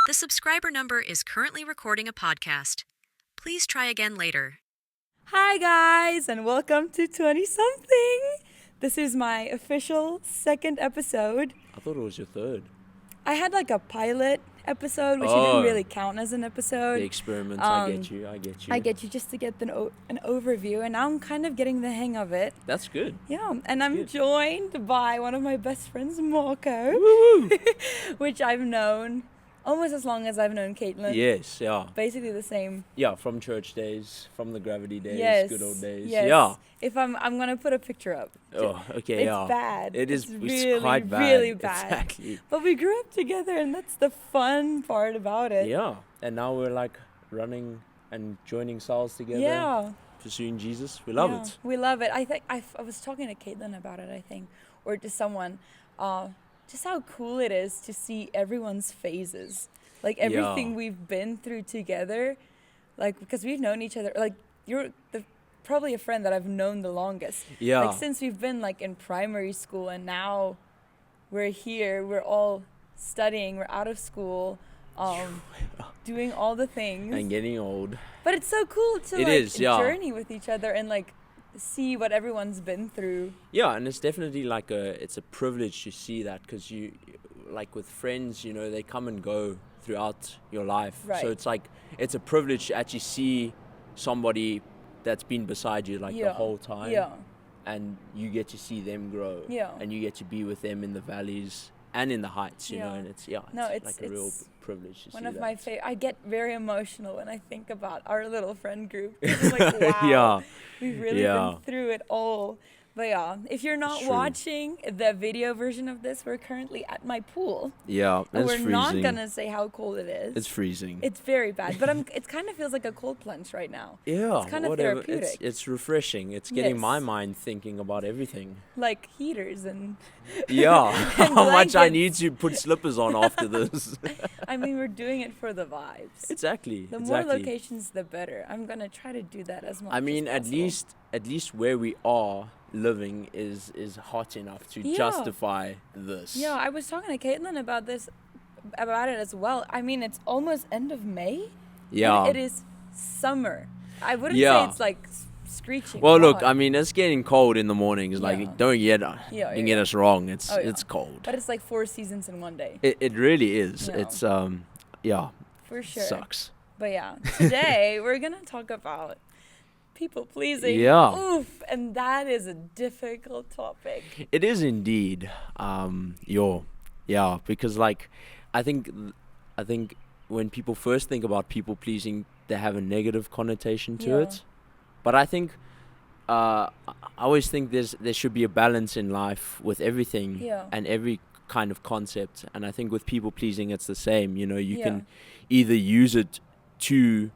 The subscriber number is currently recording a podcast. Please try again later. Hi guys, and welcome to 20 something. This is my official second episode. I thought it was your third. I had like a pilot episode, which Oh. didn't really count as an episode. The experiments, I get you. I get you just to get an overview, and now I'm kind of getting the hang of it. That's good. Yeah, and I'm good. joined by one of my best friends, Marco, Woo! which I've known almost as long as I've known Caitlin. Yes, yeah. Basically the same. Yeah, from church days, from the gravity days, Yes. good old days. Yes. Yeah. If I'm gonna put a picture up. Oh, okay, It's yeah. bad. It is, It's it's really, quite bad. really bad. Exactly. But we grew up together, and that's the fun part about it. Yeah, and now we're like running and joining cells together, Yeah. pursuing Jesus. We love Yeah. it. We love it. I think I was talking to Caitlin about it, I think, or to someone, just how cool it is to see everyone's phases. Like everything Yeah. we've been through together, like because we've known each other. Like you're probably a friend that I've known the longest. Yeah. Like since we've been like in primary school, and now we're here. We're all studying. We're out of school, doing all the things. And getting old. But it's so cool to It like is, yeah. journey with each other and like see what everyone's been through. Yeah, and it's definitely like it's a privilege to see that, because you, like with friends, you know, they come and go throughout your life. Right. So it's like, it's a privilege to actually see somebody that's been beside you like Yeah. the whole time. Yeah. And you get to see them grow. Yeah. And you get to be with them in the valleys and in the heights, you know, Yeah. and it's No, like a real privilege to see One of that. my favorite. I get very emotional when I think about our little friend group. I'm like, wow, Yeah. we've really Yeah. been through it all. But yeah, if you're not true. watching the video version of this, we're currently at my pool. Yeah, And it's we're freezing. not gonna say how cold it is. It's freezing. It's very bad, but it kind of feels like a cold plunge right now. Yeah, it's kind of whatever. therapeutic. It's refreshing. It's getting my Yes. mind thinking about everything. Like heaters and Yeah, how much I need blankets. to put slippers on after this. I mean, we're doing it for the vibes. Exactly. The more exactly. locations, the better. I'm gonna try to do that as much. I mean, as possible. at least where we are living is hot enough to Yeah. justify this. Yeah, I was talking to Caitlin about it as well. I mean, it's almost end of May. Yeah. And it is summer. I wouldn't Yeah. say it's like screeching. Well, look, hot, I mean, it's getting cold in the mornings. Like, Yeah. don't get yeah. us wrong. It's Oh, yeah. it's cold. but it's like 4 seasons in one day. It really is. Yeah. It's yeah, For sure. sucks. But yeah, today we're gonna talk about people pleasing. Yeah. Oof, and that is a difficult topic. It is indeed. Because like, I think when people first think about people pleasing, they have a negative connotation to Yeah. it. But I think, I always think there should be a balance in life with everything Yeah. and every kind of concept. And I think with people pleasing, it's the same. You know, you Yeah. can either use it to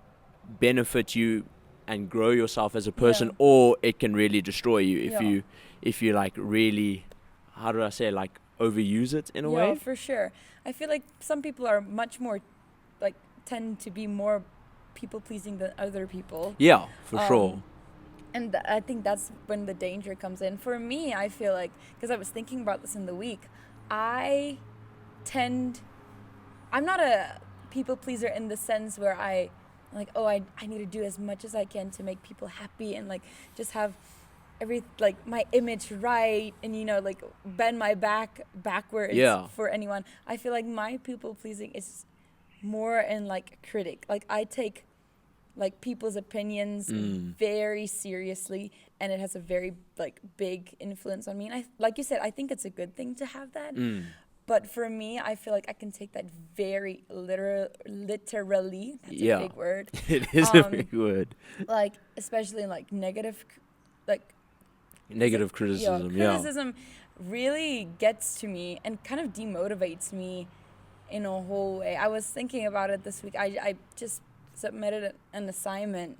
benefit you and grow yourself as a person, Yeah. or it can really destroy you Yeah. if you like really, how do I say, like overuse it in a Yeah, way. for sure. I feel like some people are much more, like, tend to be more people pleasing than other people. Yeah, for sure. And I think that's when the danger comes in. For me, I feel like, because I was thinking about this in the week, I'm not a people pleaser in the sense where I need to do as much as I can to make people happy and like just have my image right, and you know, like bend my back backwards Yeah. for anyone. I feel like my people pleasing is more in like critic. Like I take like people's opinions very seriously, and it has a very like big influence on me. And I, like you said, I think it's a good thing to have that. But for me, I feel like I can take that very literally. That's Yeah. a big word. It is a big word. Like especially in like negative Criticism. criticism really gets to me and kind of demotivates me in a whole way. I was thinking about it this week. I just submitted an assignment,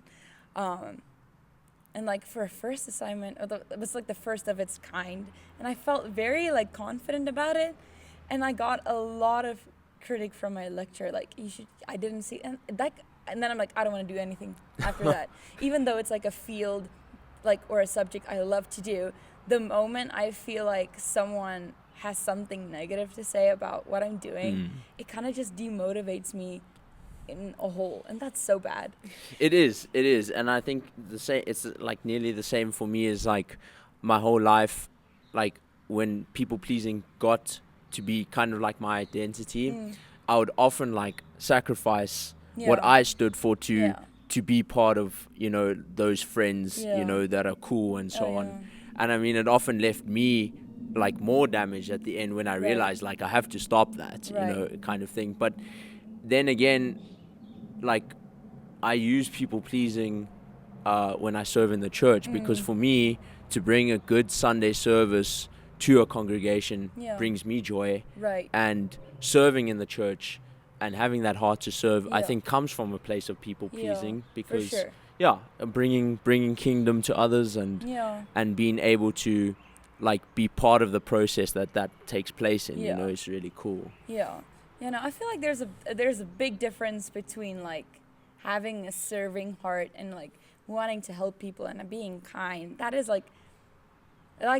and like for a first assignment, it was like the first of its kind, and I felt very like confident about it, and I got a lot of critique from my lecturer, like I didn't see, and then I'm like, I don't want to do anything after that, even though it's like a field, like, or a subject I love to do. The moment I feel like someone has something negative to say about what I'm doing, it kind of just demotivates me in a whole, and that's so bad. It is, and I think the same. It's like nearly the same for me as like my whole life, like when people pleasing got to be kind of like my identity, I would often like sacrifice what I stood for to be part of, you know, those friends, you know, that are cool and so on. And I mean, it often left me like more damaged at the end when I realized like I have to stop that, you know, kind of thing. But then again, like I use people pleasing when I serve in the church, because for me to bring a good Sunday service to a congregation brings me joy, and serving in the church and having that heart to serve, I think comes from a place of people pleasing, because bringing kingdom to others and being able to like be part of the process that takes place in, you know, is really cool. You know, I feel like there's a big difference between like having a serving heart and like wanting to help people and being kind. That is like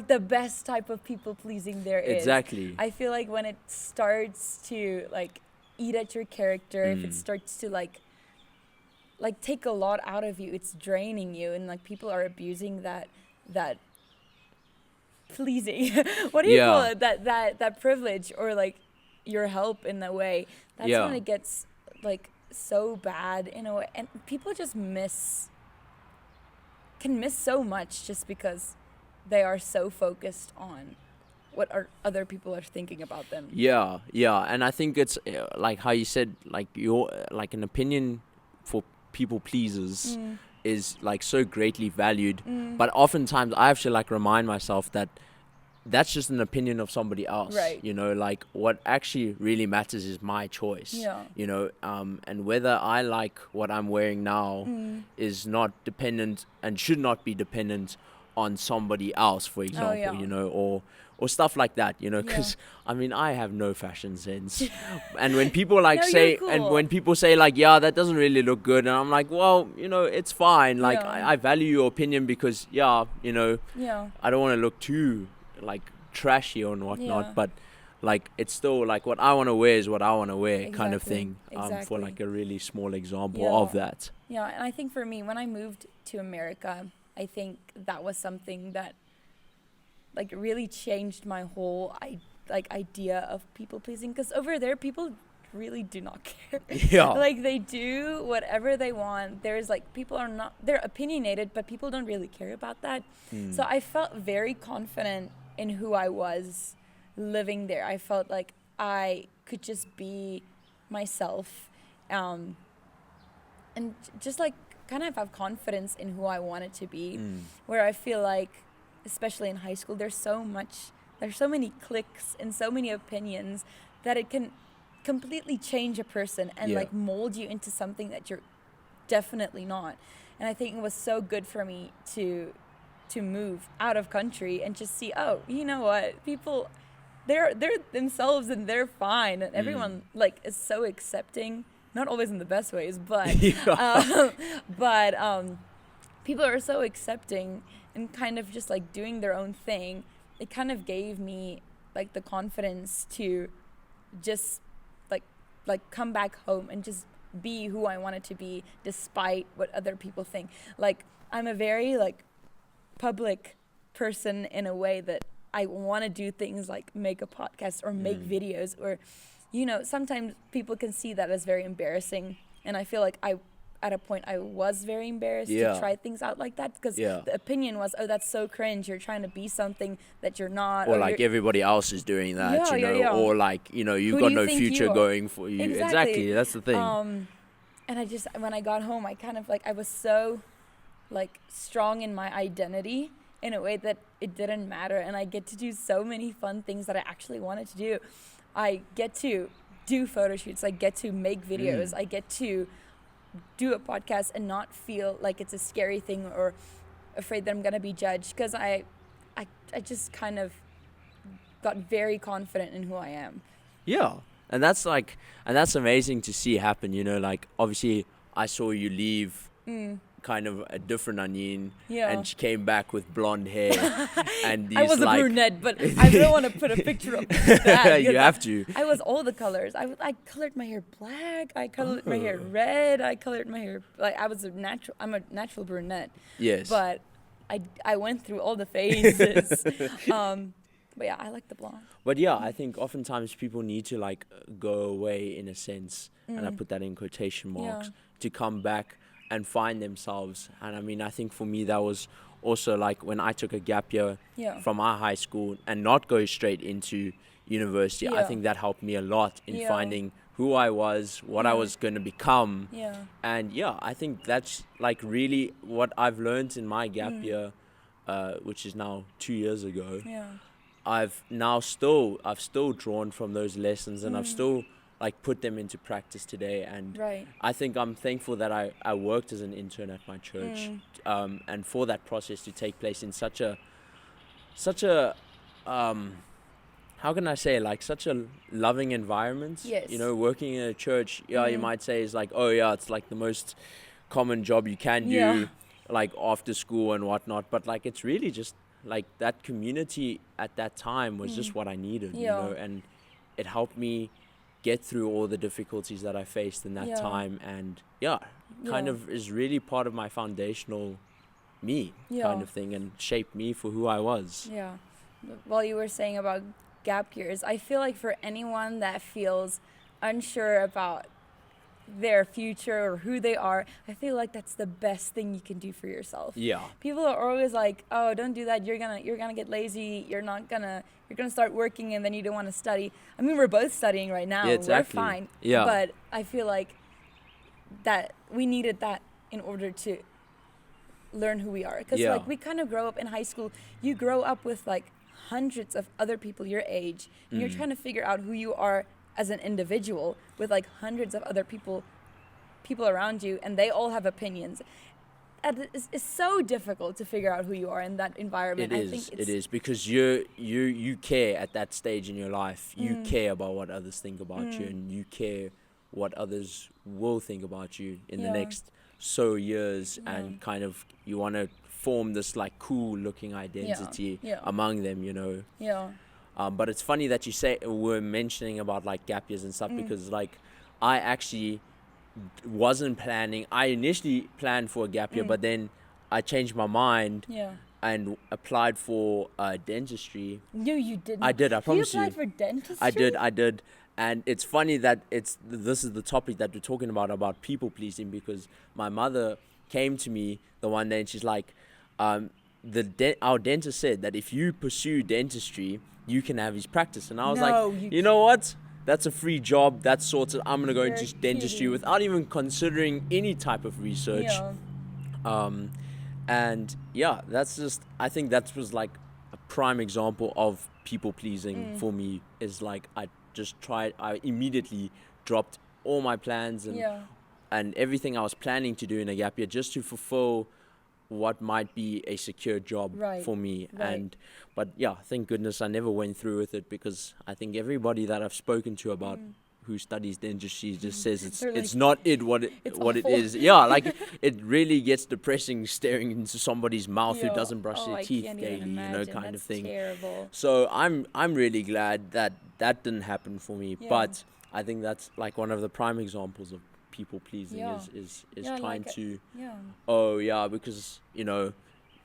the best type of people pleasing there is. Exactly. I feel like when it starts to like eat at your character, if it starts to like take a lot out of you, it's draining you, and like people are abusing that pleasing what do you call it, that privilege, or like your help in a way, that's when it gets like so bad in a way, and people just can miss so much just because they are so focused on what other people are thinking about them. And I think it's like how you said, like your like an opinion for people pleasers is like so greatly valued, but oftentimes I have to like remind myself that that's just an opinion of somebody else, you know, like what actually really matters is my choice, you know, and whether I like what I'm wearing now is not dependent and should not be dependent on somebody else, for example, you know, or stuff like that, you know, because I mean, I have no fashion sense. And when people like and when people say like, that doesn't really look good, and I'm like, well, you know, it's fine, like I value your opinion, because you know, I don't want to look too like trashy or whatnot, but like it's still like what I want to wear is what I want to wear, kind of thing. For like a really small example of that. And I think for me, when I moved to America, I think that was something that like really changed my whole idea of people pleasing, because over there people really do not care. Like they do whatever they want. There's like they're opinionated, but people don't really care about that. So I felt very confident in who I was living there. I felt like I could just be myself, and just like kind of have confidence in who I wanted to be, where I feel like, especially in high school, there's so many cliques and so many opinions that it can completely change a person and like mold you into something that you're definitely not. And I think it was so good for me to move out of country and just see, oh, you know what, people, they're themselves and they're fine, and everyone like is so accepting, not always in the best ways, but people are so accepting and kind of just like doing their own thing. It kind of gave me like the confidence to just like come back home and just be who I wanted to be, despite what other people think. Like I'm a very like public person in a way that I want to do things like make a podcast or make videos, or, you know, sometimes people can see that as very embarrassing, and I feel like at a point I was very embarrassed to try things out like that, because the opinion was, oh, that's so cringe, you're trying to be something that you're not, or like everybody else is doing that, you know, or like, you know, you've got no future going for you. Exactly, that's the thing. And I just, when I got home, I kind of like, I was so like strong in my identity in a way that it didn't matter, and I get to do so many fun things that I actually wanted to do. I get to do photo shoots, I get to make videos, I get to do a podcast and not feel like it's a scary thing or afraid that I'm gonna be judged, because I just kind of got very confident in who I am. And that's amazing to see happen, you know, like obviously I saw you leave kind of a different Annine, Yeah. and she came back with blonde hair and these I was a like brunette, but I don't want to put a picture of that. you have to. I was all the colors. I colored my hair black. I colored my hair red. I colored my hair like I'm a natural brunette. Yes. But I went through all the phases. But yeah, I like the blonde. But yeah, I think oftentimes people need to like go away in a sense, and I put that in quotation marks, Yeah. to come back and find themselves. And I mean, I think for me that was also like when I took a gap year Yeah. from my high school and not go straight into university. I Yeah. think that helped me a lot in Yeah. finding who I was, what I Yeah. was going to become. Yeah. And yeah, I think that's like really what I've learned in my gap year, which is now 2 years ago. Yeah. I've still drawn from those lessons, and I've still like put them into practice today. And Right. I think I'm thankful that I worked as an intern at my church, and for that process to take place in such a how can I say, like such a loving environment. Yes. You know, working in a church, you might say is like, oh yeah, it's like the most common job you can do, Yeah. like after school and whatnot. But like it's really just like that community at that time was just what I needed, you Yeah. know, and it helped me get through all the difficulties that I faced in that Yeah. time. And kind Yeah. of is really part of my foundational me Yeah. kind of thing, and shaped me for who I was. Yeah. While you were saying about gap years, I feel like for anyone that feels unsure about their future or who they are, I feel like that's the best thing you can do for yourself. Yeah. People are always like, "Oh, don't do that. You're gonna get lazy. You're gonna start working and then you don't want to study." I mean, we're both studying right now. Yeah, exactly. We're fine. Yeah. But I feel like that we needed that in order to learn who we are, because Yeah. like we kind of grow up in high school. You grow up with like hundreds of other people your age, and you're trying to figure out who you are as an individual with like hundreds of other people around you, and they all have opinions. And it's so difficult to figure out who you are in that environment. I think It is because you care at that stage in your life. You care about what others think about you, and you care what others will think about you in the Yeah. next years, and kind of you want to form this like cool looking identity Yeah. among them, you know. Yeah. But it's funny that you were mentioning about like gap years and stuff, because like I actually wasn't planning. I initially planned for a gap year, but then I changed my mind Yeah. and applied for dentistry. No, you didn't. I did, I promise you. You applied for dentistry? I did. And it's funny that this is the topic that we're talking about people pleasing, because my mother came to me the one day and she's like, our dentist said that if you pursue dentistry, you can have his practice. And I was No, like, you know what? That's a free job. That's sorted. I'm going to go You're into dentistry kidding. without even considering any type of research. Yeah. And yeah, I think that was like a prime example of people pleasing for me, is like I immediately dropped all my plans and everything I was planning to do in a gap year just to fulfill what might be a secure job for me. Right. But yeah, thank goodness I never went through with it, because I think everybody that I've spoken to about who studies dentistry just says They're it's like, not what it awful. is. Yeah, like it really gets depressing staring into somebody's mouth who Yeah. doesn't brush their I teeth can't daily, even you know, imagine. kind of That's thing. Terrible. So I'm really glad that didn't happen for me. Yeah. But I think that's like one of the prime examples of people pleasing Yeah. is Yeah, trying like to Yeah. because you know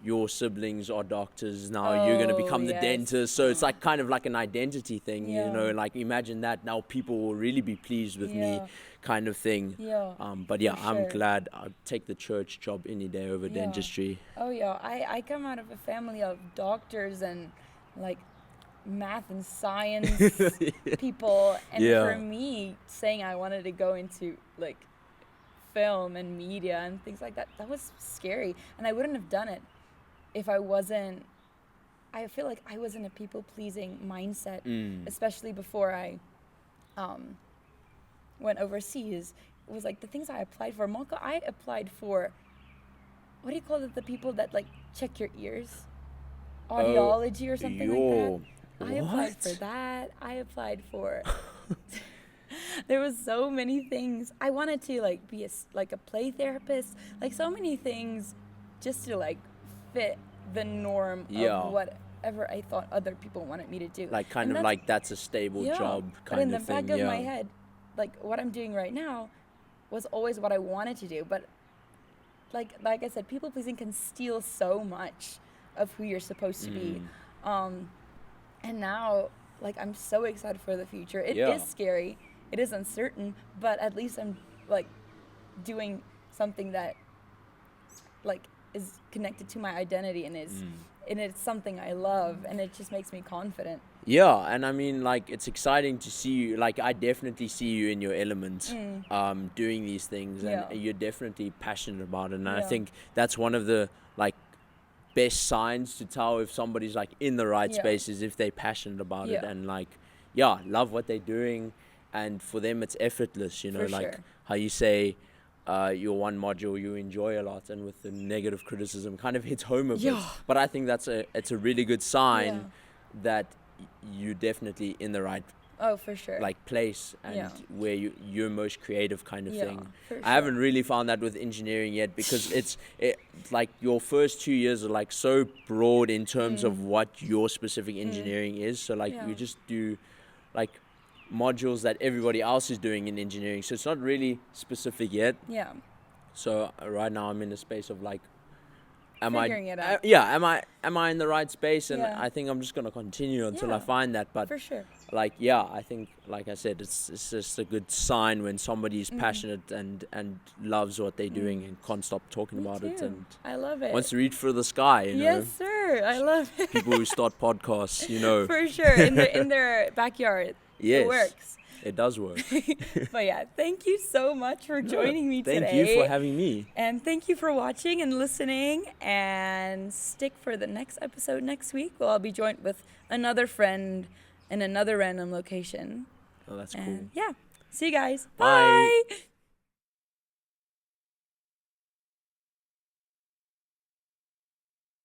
your siblings are doctors now, you're going to become the yes. dentist, so it's like kind of like an identity thing, you Yeah. know, like imagine that now people will really be pleased with me, Yeah. kind of thing. Yeah. But yeah, For I'm sure. glad I'd take the church job any day over Yeah. dentistry. Oh yeah, I come out of a family of doctors and like math and science people, and Yeah. for me saying I wanted to go into like film and media and things like that was scary, and I wouldn't have done it if I feel like I was in a people pleasing mindset, especially before I went overseas. It was like the things I applied for. Marco, I applied for, what do you call it, the people that like check your ears? Audiology or something like that. I applied for that. I applied for There was so many things. I wanted to like be a play therapist, like so many things just to like fit the norm of whatever I thought other people wanted me to do. Like kind of like that's a stable job kind of thing. But in the back of my head, like what I'm doing right now was always what I wanted to do. But like I said, people pleasing can steal so much of who you're supposed to be. And now, like, I'm so excited for the future. It is scary. It is uncertain. But at least I'm, like, doing something that, like, is connected to my identity and and it's something I love. And it just makes me confident. Yeah, and I mean, like, it's exciting to see you. Like, I definitely see you in your element, doing these things. And you're definitely passionate about it. And I think that's one of the, like, best signs to tell if somebody's like in the right space is if they're passionate about it and like love what they're doing, and for them it's effortless, you know, like how you say your one module you enjoy a lot, and with the negative criticism kind of hits home a bit. But I think it's a really good sign that you're definitely in the right like place and where you're most creative kind of thing. I haven't really found that with engineering yet, because it's like your first 2 years are like so broad in terms of what your specific engineering is. So like you just do like modules that everybody else is doing in engineering, so it's not really specific yet. So right now I'm in a space of like, figuring it out. Am I in the right space? And I think I'm just gonna continue until I find that. But for sure, like I think, like I said, it's just a good sign when somebody is passionate and loves what they're doing and can't stop talking about it, and I love it, wants to reach for the sky, you know. Yes sir, I love it. People who start podcasts, you know. For sure, in their backyard. It works. It does work. But thank you so much for joining me today. Thank you for having me. And thank you for watching and listening. And stick for the next episode next week, where I'll be joined with another friend in another random location. Oh, that's cool. See you guys. Bye. Bye.